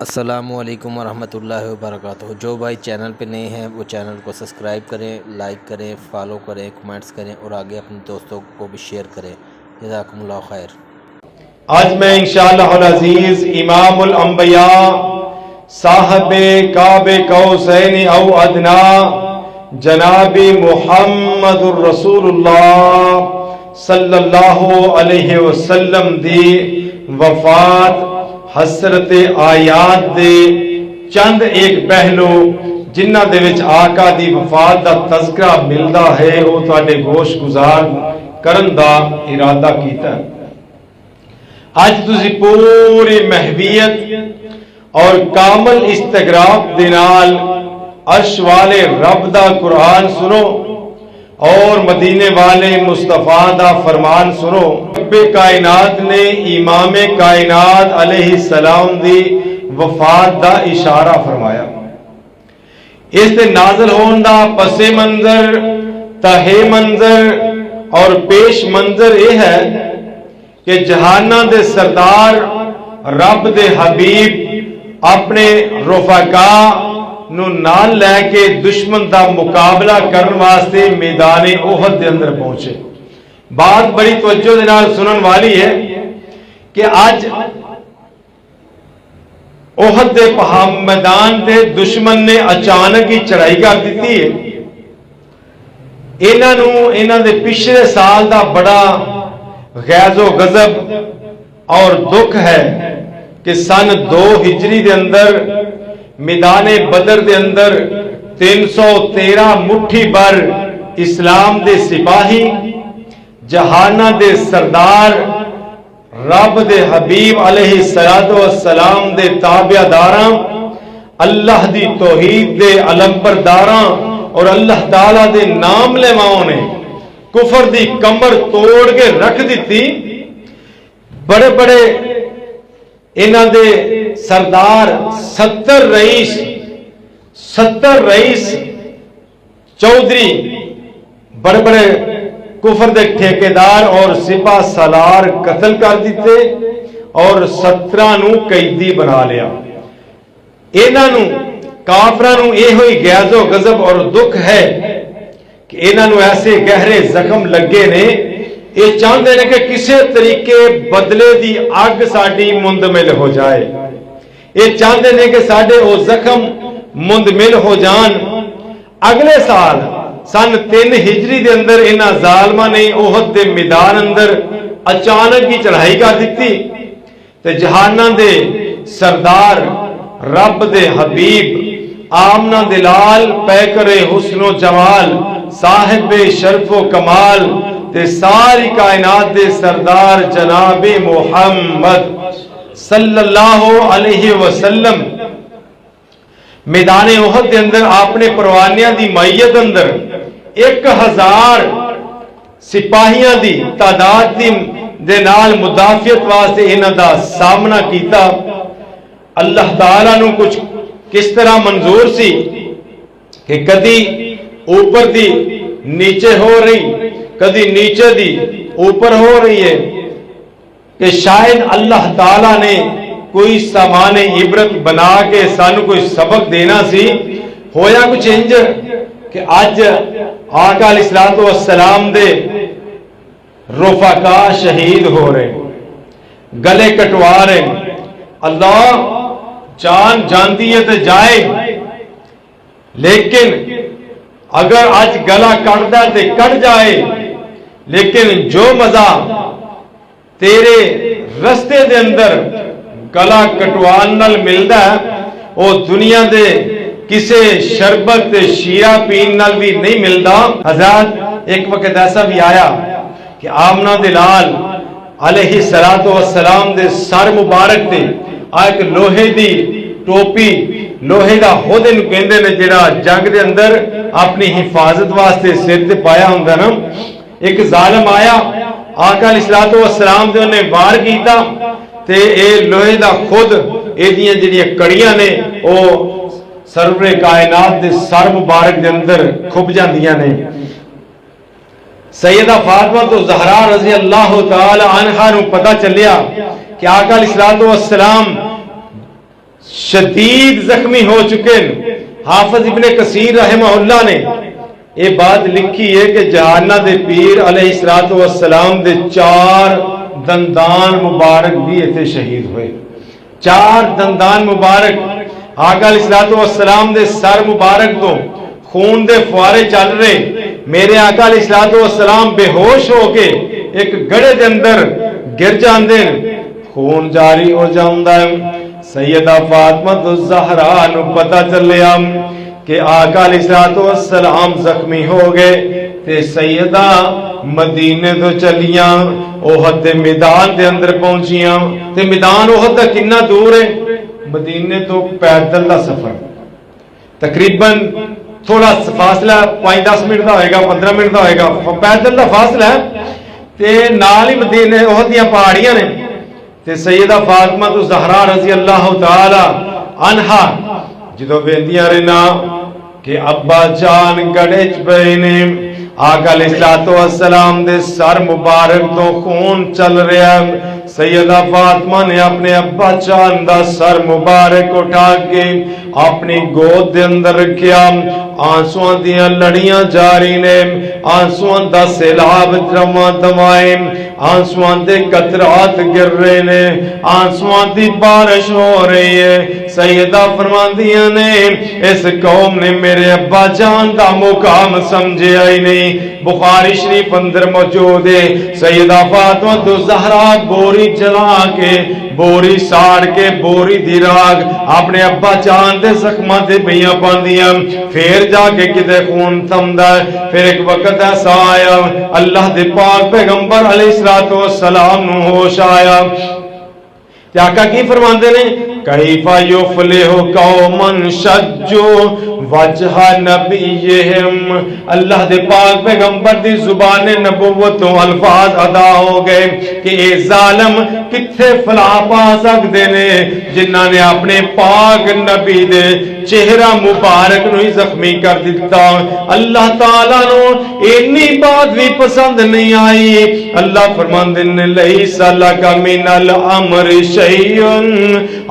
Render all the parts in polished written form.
السلام علیکم ورحمۃ اللہ وبرکاتہ۔ جو بھائی چینل پہ نئے ہیں وہ چینل کو سبسکرائب کریں، لائک کریں، فالو کریں، کمنٹس کریں اور آگے اپنے دوستوں کو بھی شیئر کریں۔ جزاکم اللہ خیر۔ آج میں انشاءاللہ العزیز امام الانبیاء صاحب قاب قوسین او ادنا جناب محمد الرسول اللہ صلی اللہ علیہ وسلم دی وفات حسرت آیات دے چند ایک پہلو جنہ دے وچ آقا دی وفات دا تذکرہ ملدا ہے وہ تواڈے گوش گزار کرن دا ارادہ کیتا ہے۔ آج تسی پوری محویت اور کامل استغراق دے نال عرش والے رب دا قرآن سنو اور مدینے والے مصطفیٰ دا فرمان سنو۔ رب کائنات نے امام کائنات علیہ السلام دی وفات دا اشارہ فرمایا۔ اس دے نازل ہون دا پس منظر، تہے منظر اور پیش منظر یہ ہے کہ جہانہ دے سردار رب دے حبیب اپنے رفقا نو نال لے کے دشمن دا مقابلہ کرن واسطے میدان احد دے اندر پہنچے۔ بات بڑی توجہ دے نال سنن والی ہے کہ آج احد دے میدان تے دشمن نے اچانک ہی چڑھائی کر دیتی ہے۔ انہاں دے پچھلے سال دا بڑا غیظ و غضب اور دکھ ہے کہ سن 2 ہجری دے اندر میدان بدر دے اندر 313 مٹھی بر اسلام دے سپاہی جہانہ دے سردار رب دے حبیب علیہ السلام دے تابع داراں اللہ دی توحید دے علم برداراں اور اللہ تعالی دے نام لیواؤں نے کفر دی کمر توڑ کے رکھ دیتی۔ بڑے بڑے انہاں دے سردار 70 رئیس چودھری بڑے بڑے کفر دے ٹھیکیدار اور سپاہ سالار قتل کر دیتے اور 17 نو قیدی بنا لیا۔ انہاں نو کافراں نو یہ ہوئی غیظ و غضب اور دکھ ہے کہ انہاں نو ایسے گہرے زخم لگے نے، یہ چاہتے ہیں کہ کسی طریقے بدلے دی آگ ساڈی مندمل ہو جائے، یہ چاہتے ہیں کہ ساڈے وہ زخم مندمل ہو جان۔ اگلے سال سن 3 ہجری دے اندر انہاں ظالماں نے احد دے میدان اندر اچانک ہی چڑھائی کر دیتی تے جہانہ دے سردار رب دے حبیب آمنہ دلال پیکر حسن و جمال صاحب شرف و کمال تے ساری کائنات دے سردار جناب محمد صلی اللہ علیہ وسلم میدان احد دے اندر اپنے پروانیاں دی معیت اندر 1000 سپاہیاں دی تعداد دے نال مدافعت واسطے انہاں دا سامنا کیتا۔ اللہ تعالیٰ نو کچھ کس طرح منظور سی کہ کدی اوپر دی نیچے ہو رہی، کدی نیچے دی اوپر ہو رہی ہے، کہ شاید اللہ تعالیٰ نے کوئی سامان عبرت بنا کے سانو کوئی سبق دینا سی۔ ہویا کچھ انج کہ آج آقا علیہ السلام دے رفقا شہید ہو رہے، گلے کٹوا رہے۔ اللہ جان جانتی ہے تو جائے، لیکن اگر آج گلا کٹ دا تے کٹ جائے، لیکن جو مزہ تیرے رستے دے اندر گلا کٹوان نال ملدا ہے وہ دنیا دے کسے شربت شیرہ پین نال بھی نہیں ملدا۔ حضرات ایک وقت ایسا بھی آیا کہ آمنہ دلال علیہ السلام دے سر مبارک تے ایک لوہے دی ٹوپی، لوہے دا ہودن کہندے نے جڑا جنگ دے اندر اپنی حفاظت واسطے سر تے پایا ہوندا نا۔ ایک ظالم آیا آقا علیہ السلام دے انہیں وار کیتا تے اے لوہے دا خود اے دیاں جڑیاں کڑیاں نے او سرور کائنات دے سر مبارک دے اندر کھب جاندیاں نے۔ سیدہ فاطمہ تو زہرا رضی اللہ تعالی عنہا نو پتہ چلیا کہ آقا علیہ السلام شدید زخمی ہو چکے ہیں۔ حافظ ابن کثیر رحمہ اللہ نے یہ بات لکھی ہے کہ جہانہ دے پیر علیہ السلام دے 4 دندان مبارک بھی ایتھے شہید ہوئے۔ 4 دندان مبارک آقا علیہ السلام دے سر مبارک تو خون دے فوارے چل رہے، میرے آقا علیہ السلام بے ہوش ہو کے ایک گڑے دے اندر گر جاندے، خون جاری ہو جاندہ ہے۔ سیدہ فاطمہ الزہرا نو پتہ چلیا کہ آقا علیہ السلام زخمی ہو گئے تے سیدہ مدینے تو چلیاں، احد دے میدان دے اندر پہنچیاں تے میدان احد دا کتنا دور ہے؟ مدینے تو پیدل دا سفر تقریباً تھوڑا فاصلہ 5-10 منٹ دا ہوئے گا، 15 منٹ دا ہوئے گا، پیدل دا فاصلہ ہے تے نال ہی مدینے احد دیاں پہاڑیاں نے تے سیدہ فاطمہ الزہرا رضی اللہ تعالی عنہا جدو بیندیاں رہنا کہ ابا جان گڑے چپے نے، آقا علیہ السلام دے سر مبارک تو خون چل رہا ہے۔ سیدہ فاطمہ نے اپنے ابا جان دا سر مبارک اٹھا کے اپنی گود دے اندر رکھیا، آنسواں دیاں لڑیاں جاری نے، آنسواں دا سیلاب رواں دوائیں، آنسواں دے قطرات گر رہے نے، آنسواں دی بارش ہو رہی ہے۔ سیدہ فرماندیاں نے اس قوم نے میرے ابا جان دا مقام سمجھے ہی نہیں۔ بخاری شریف اندر موجود ہے، سیدہ فاطمہ الزہرا بوری جلا کے، بوری ساڑ کے، بوری دی راگ اپنے ابا جان دے زخماں دے بیاں پاندیاں، پھر جا کے کدے خون تھمدا ہے۔ پھر ایک وقت ایسا آیا اللہ دے پاک پیغمبر علیہ السلام نو ہوش آیا، آقا کی فرماندے نے کیف یفلح قوم شجوا وجہ نبیہم، اللہ دے پاک پیغمبر دی زبان نبوت و الفاظ ادا ہو گئے کہ اے ظالم کتھے فلاح پا سکدے نے جنہاں نے اپنے پاک نبی دے چہرہ مبارک نو ہی زخمی کر دیتا۔ اللہ تعالیٰ نو اینی بات بھی پسند نہیں آئی۔ اللہ فرماندے نے لیس لک من الامر شیء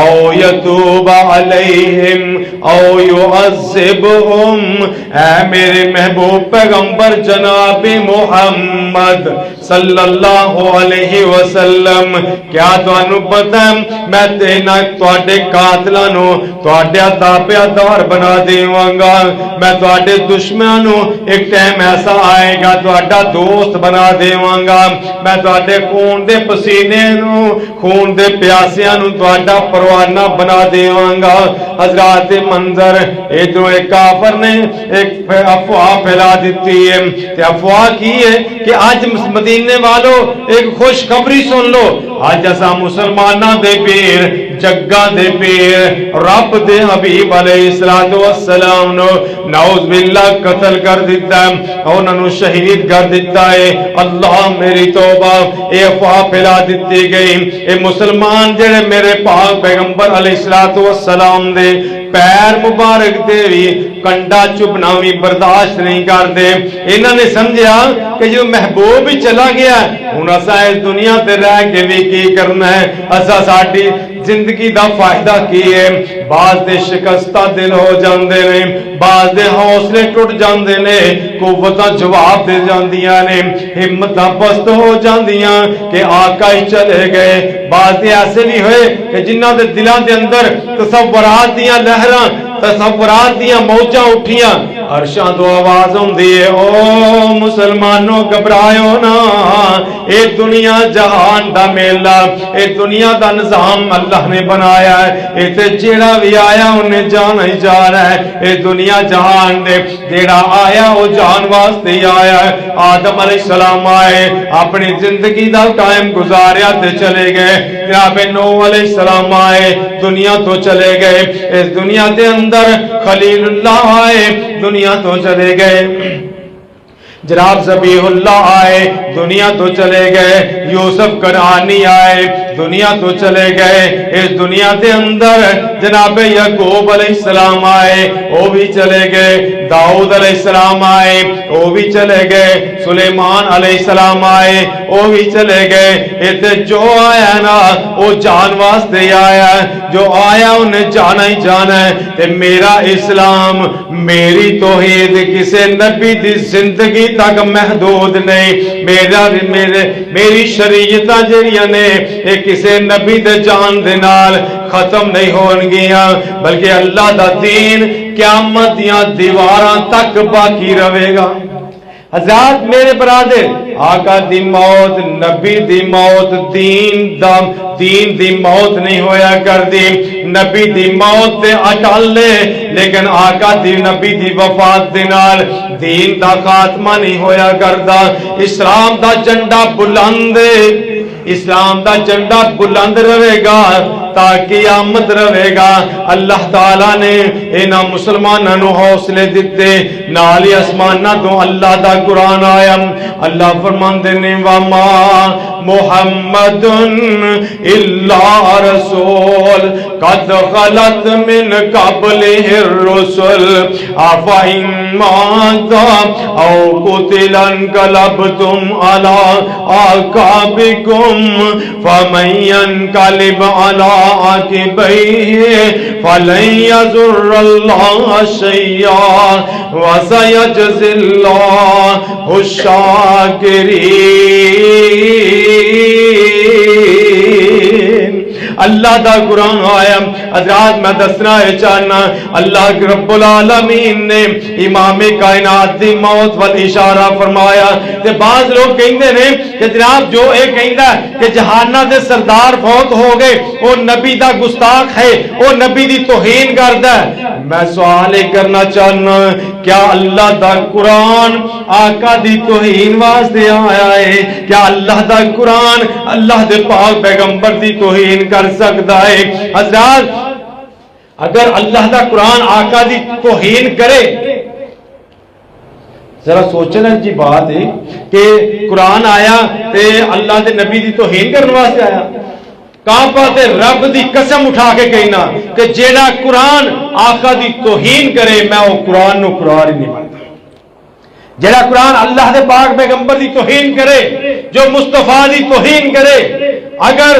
او یتوب علیہم او یعذبہم، اے میرے محبوب پیغمبر جناب محمد صلی اللہ علیہ وسلم، کیا تانوں پتہ ہے میں تینا تواڈے قاتلاں نو تواڈے تاپیا دار بنا دیواں گا، میں تواڈے دشمناں نو ایک ٹائم ایسا آئے گا تواڈا دوست بنا دیواں گا، میں تواڈے خون دے پسینے نو خون دے پیاسیاں نو تواڈا پروانہ بنا دیواں گا۔ حضرات منظر ادھروں ایک کافر نے ایک افواہ پھیلا دیتی ہے، تے افواہ کی ہے کہ آج مدینے والوں ایک خوشخبری سن لو، آج اسا مسلماناں دے پیر جگاں دے پیر رب دے حبیب علیہ السلام نو نعوذ باللہ قتل کر دیتا ہے، انہاں نو شہید کر دیتا ہے۔ اللہ میری توبہ، اے افواہ پھیلا دیتی گئی، اے مسلمان جڑے میرے پاک پیغمبر علیہ السلام دے پیر مبارک دے بھی کنڈا چبنا بھی برداشت نہیں کر دے، انہاں نے سمجھا کہ جو محبوب ہی چلا گیا ہن اسا اس دنیا تے رہ کے بھی کی کرنا ہے، اسا ساڈی زندگی دا فائدہ کی ہے۔ بعض دے شکستہ دل ہو جاندے نے، بعض دے حوصلے ٹوٹ جاندے نے، قوتاں جواب دے جاندیاں نے، ہمتاں پست ہو جاندیاں کہ آقا ہی چلے گئے۔ بعض دے ایسے بھی ہوئے کہ جنہاں دے دلاں دے اندر تصورات دیاں لہراں، تصورات دیاں موجاں اٹھیاں، عرشاں تو آواز ہوندی ہے او مسلمانوں گھبرائیو نا، اے دنیا جہان دا میلہ، اے دنیا دا نظام اللہ نے بنایا ہے، اے تے جیڑا بھی آیا انہیں جانا ہی جا رہا ہے۔ اے دنیا جہان دے جیڑا آیا وہ جان واسطے ہی آیا ہے۔ آدم علیہ السلام آئے، اپنی زندگی دا ٹائم گزاریا تے چلے گئے۔ جناب نوح علیہ السلام آئے، دنیا تو چلے گئے۔ اس دنیا دے اندر خلیل اللہ آئے، دنیا تو چلے گئے۔ جناب ذبیح اللہ آئے، دنیا تو چلے گئے۔ یوسف کنعانی آئے، دنیا تو چلے گئے. اس دنیا دے اندر جناب یعقوب علیہ السلام آئے, وہ بھی چلے گئے. داؤد علیہ السلام آئے, وہ بھی چلے گئے. سلیمان علیہ السلام آئے, وہ بھی چلے گئے. اتنے جو آیا نا وہ جان واسطے آیا, جو آیا انہیں جانا ہی جانا ہے. تے میرا اسلام, میری توحید کسے نبی دی زندگی تک محدود نہیں. میری شریعتاں جڑیاں نے یہ کسے نبی دے جان دے نال ختم نہیں ہون گیاں, بلکہ اللہ دا دین قیامت دیاں دیواراں تک باقی رہے گا. حضرات میرے برادر, آقا دی موت, نبی دی موت, دین دی موت نہیں ہویا کر دی. نبی دی موت تے اٹل لے, لیکن آقا دی نبی دی وفات دے نال دین دا خاتمہ نہیں ہویا کردا. اسلام دا جھنڈا بلند, اسلام دا جھنڈا بلند رہے گا تاکہ قیامت رہے گا. اللہ تعالیٰ نے انہاں مسلماناں نو حوصلے دتے, نال ہی آسماناں تو اللہ دا قرآن آیا. اللہ فرماندے نے وما محمد الا رسول قد خلت من قبله الرسل افإن مات او قتل انقلبتم على اعقابكم فمن ينقلب على عقبيه فلن يضر الله شيئا وسيجزي الله الشاکرین. اللہ دا قرآن آیا. حضرات میں دسنا ہے چاہنا, اللہ رب العالمین نے امام کائنات دی موت والاشارہ فرمایا. تے بعض لوگ کہندے نے کہ جناب جو ایک کہندا ہے کہ جہانہ دے سردار فوت ہو گئے وہ نبی دا گستاخ ہے, وہ نبی دی توہین کردا ہے. میں سوال کرنا چاہنا, کیا اللہ دا قرآن آقا دی توہین واسطے آیا ہے؟ کیا اللہ دا قرآن اللہ دے پاک پیغمبر دی توہین کر سکتا ہے؟ حضرات اگر اللہ دا قرآن آقا دی توہین کرے, ذرا سوچنا جی بات ہے کہ قرآن آیا تے اللہ دے نبی دی توہین کرنے واسطے آیا. کہاں پاتے رب دی قسم اٹھا کے کہنا کہ جیڑا قرآن آقا دی توہین کرے میں وہ قرآن نو قرآن ہی نہیں مانتا. جیڑا قرآن اللہ دے پاک پیغمبر دی توہین کرے, جو مصطفیٰ دی توہین کرے, اگر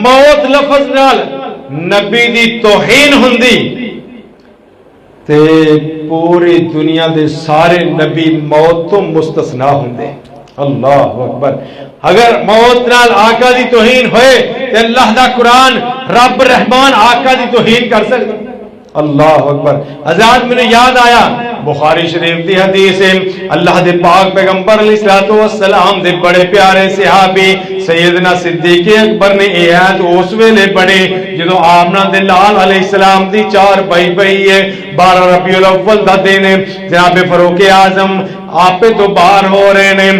موت لفظ نال نبی دی توہین ہوندی تے پوری دنیا دے سارے نبی موت تو مستثنا ہوندے. اللہ اکبر. اگر موت نال آقا دی توہین ہوئے تے اللہ دا قرآن رب رحمان آقا دی توہین کر سکتا. اللہ اکبر. حضرات میں نے یاد آیا بخاری شریف دی حدیث ہے, اللہ دے پاک پیغمبر علیہ السلام دے بڑے پیارے صحابی سیدنا صدیق اکبر نے یہ آیت اس ویلے پڑھی جدو آمنہ دے لال علیہ السلام دی 4 بھائی ہے. 12 ربیع الاول دا دن ہے. جناب فاروق اعظم آپ تو باہر ہو رہے ہیں,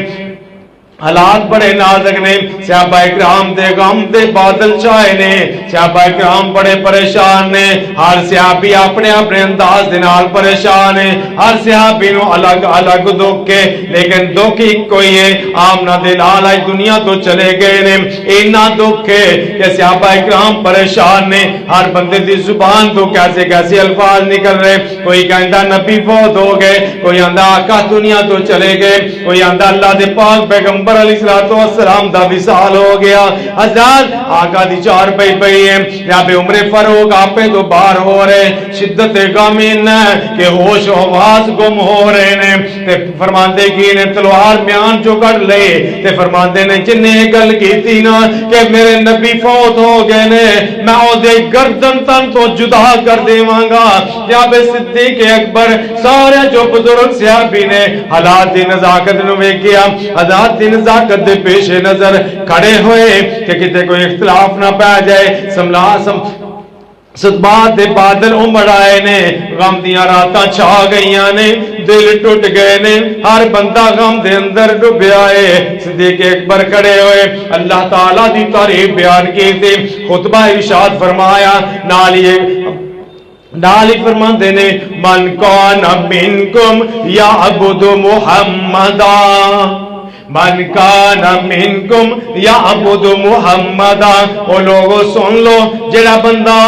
حالات بڑے نازک نے. صحابہ اکرام دے غم دے بادل چھائے نے. صحابہ اکرام بڑے پریشان نے. ہر صحابی اپنے اپنے انداز دے نال پریشان ہے. ہر صحابی نو الگ الگ دکھ ہے, لیکن دکھ ایک کوئی ہے. آمنہ دے لال آج دنیا تو چلے گئے نے. اینا دکھ ہے کہ صحابہ اکرام پریشان نے. ہر بندے دی زبان تو کیسے کیسے الفاظ نکل رہے. کوئی کہندا نبی فوت ہو گئے, کوئی آندا آقا دنیا تو چلے گئے, کوئی آندا اللہ دے پاک پیغمبر علیہ السلام دا وصال ہو گیا. حضرات آقا دی 4 بھائی ہیں. جناب عمر فاروق آپے تو باہر ہو رہے, شدت غم ہے کہ ہوش و حواس گم ہو رہے نے. تے فرماندے کی نے تلوار میان جو کر لے تے فرماندے نے جن نے گل کیتی نا کہ میرے نبی فوت ہو گئے نے, میں او دے گردن تن تو جدا کر دیواں گا. جناب صدیق اکبر سارے جو بزرگ صحابی نے حالات دی نزاکت نو ویکھیا, حالات دی نزاکت دے پیش نظر کھڑے ہوئے کہ کتے کوئی اختلاف نہ پہ جائے. صدبات دے بادل امڑ آئے نے, غم دیاں راتاں چھا گئیاں نے, دل ٹوٹ گئے نے, ہر بندہ غم دے اندر ڈوبیا ہے. صدیق اکبر کھڑے ہوئے, اللہ تعالیٰ دی تعریف بیان کی تھی, خطبہ ارشاد فرمایا. نالی فرماندے نے من کان منکم یعبد محمدا من کان منکم یعبد محمدا، او لوگو سن لو جڑا بندہ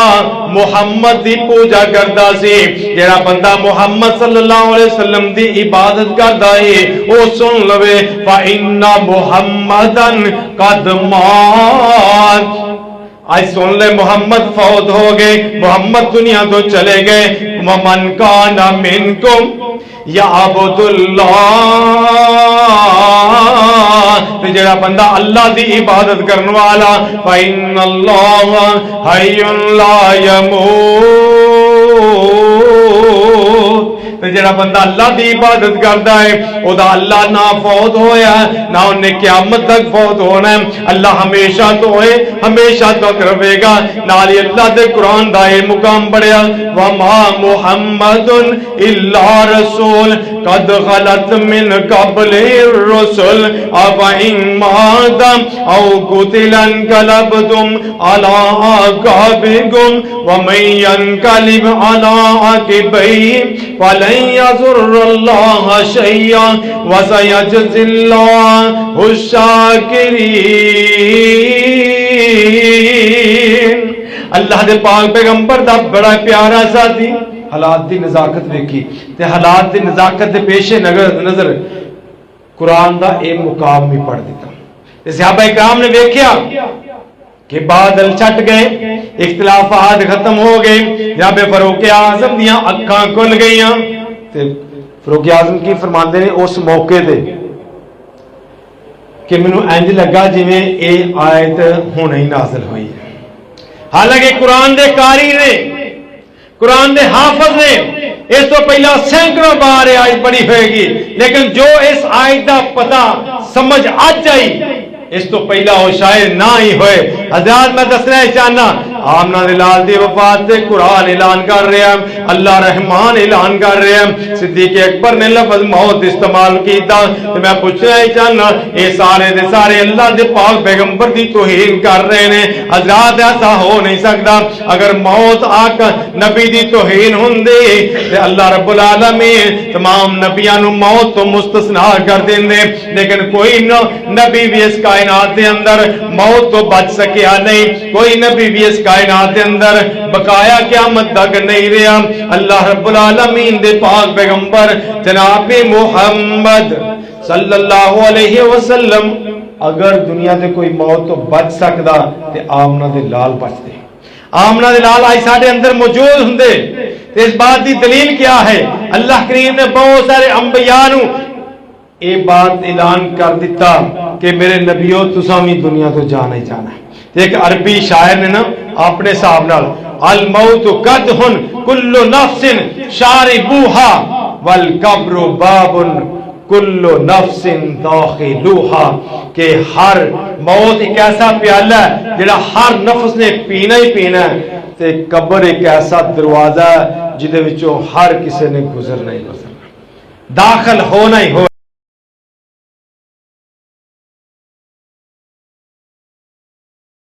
محمد دی پوجا کردا سی، جڑا بندہ محمد صلی اللہ علیہ وسلم دی عبادت کردا ہے، او سن لوے فإن محمدن قد مات، آج سن لے محمد فوت ہو گئے، محمد دنیا تو چلے گئے۔ ومن کان منکم یعبد اللہ، جڑا بندہ اللہ دی عبادت کرنے والا فإن اللہ حی لا یموت، جڑا بندہ اللہ دی عبادت کرتا ہے او دا اللہ نہ فوت ہویا نہ انہیں قیامت تک فوت ہونا ہے، اللہ ہمیشہ تو ہے، ہمیشہ تک رہے گا۔ نالی اللہ دے قرآن دا یہ مقام بڑھیا وما محمد الا رسول قد خلت من قبل الرسل افإن مات او قتل انقلبتم على اعقابكم ومن ينقلب على عقبيه فلن يضر الله شيئا وسيجزي الله الشاكرين۔ اللہ دے پاک پیغمبر دا بڑا پیارا ساتھی حالات دی نزاکت ویکھی تے حالات دی نزاکت دے پیش نظر قرآن دا ایک مقام بھی پڑھ دیتا۔ صحابہ کرام نے ویکھیا کہ بادل چھٹ گئے، اختلافات ختم ہو گئے، جناب فاروق اعظم دیاں اکھاں کھل گئیاں تے فاروق اعظم کی فرماندے نے اس موقع تے کہ مینوں انج لگا جویں اے آیت ہونے ہی نازل ہوئی ہے۔ حالانکہ قرآن دے قاری نے، قرآن دے حافظ نے اس تو پہلا سینکڑوں بار آیت پڑھی ہوئے گی، لیکن جو اس آیت دا پتہ سمجھ آج آئی اس تو پہلا وہ شاید نہ ہی ہوئے۔ حضرات میں دسنا چاہنا آمنہ دے لال دی وفات تے قرآن اعلان کر رہے ہیں، اللہ رحمان اعلان کر رہے ہیں، صدیق اکبر نے لفظ موت استعمال کیتا تو میں پوچھنا چاہنا اے سارے دے سارے اللہ دے پاک پیغمبر دی توہین کر رہے ہیں۔ حضرات ایسا ہو نہیں سکتا، اگر موت آکا نبی دی توہین ہوندے تے اللہ رب العالمین تمام نبیاں نو موت تو مستثنا کر دیندے، لیکن کوئی نبی بھی اس کائنات دے اندر موت تو بچ سکیا نہیں، کوئی نبی بھی اس کائنات دے اندر بقایا قیامت تک نہیں رہا۔ اللہ رب العالمین دے پاک پیغمبر جناب محمد صلی اللہ علیہ وسلم اگر دنیا دے کوئی موت تو بچ سکدا تے آمنہ دے لال بچ دے، آمنہ دے لال آج ساڑھے اندر موجود ہوندے۔ اس بات دی دلیل کیا ہے؟ اللہ کریم نے بہت سارے انبیاء نو اے بات اعلان کر دیتا کہ میرے نبیوں تسامی دنیا تو جانا ہی جانا ہے۔ ایک عربی شاعر نے نا اپنے صاحب نال الموت قدحن کل نفس شاربوہا والقبر باب کل نفس داخلوہا، کہ ہر موت ایک ایسا پیالہ ہے جڑا ہر نفس نے پینا ہی پینا ہے، تے قبر ایک ایسا دروازہ ہے جدے وچوں ہر کسی نے گزرنا ہی گزرنا، داخل ہونا ہی ہو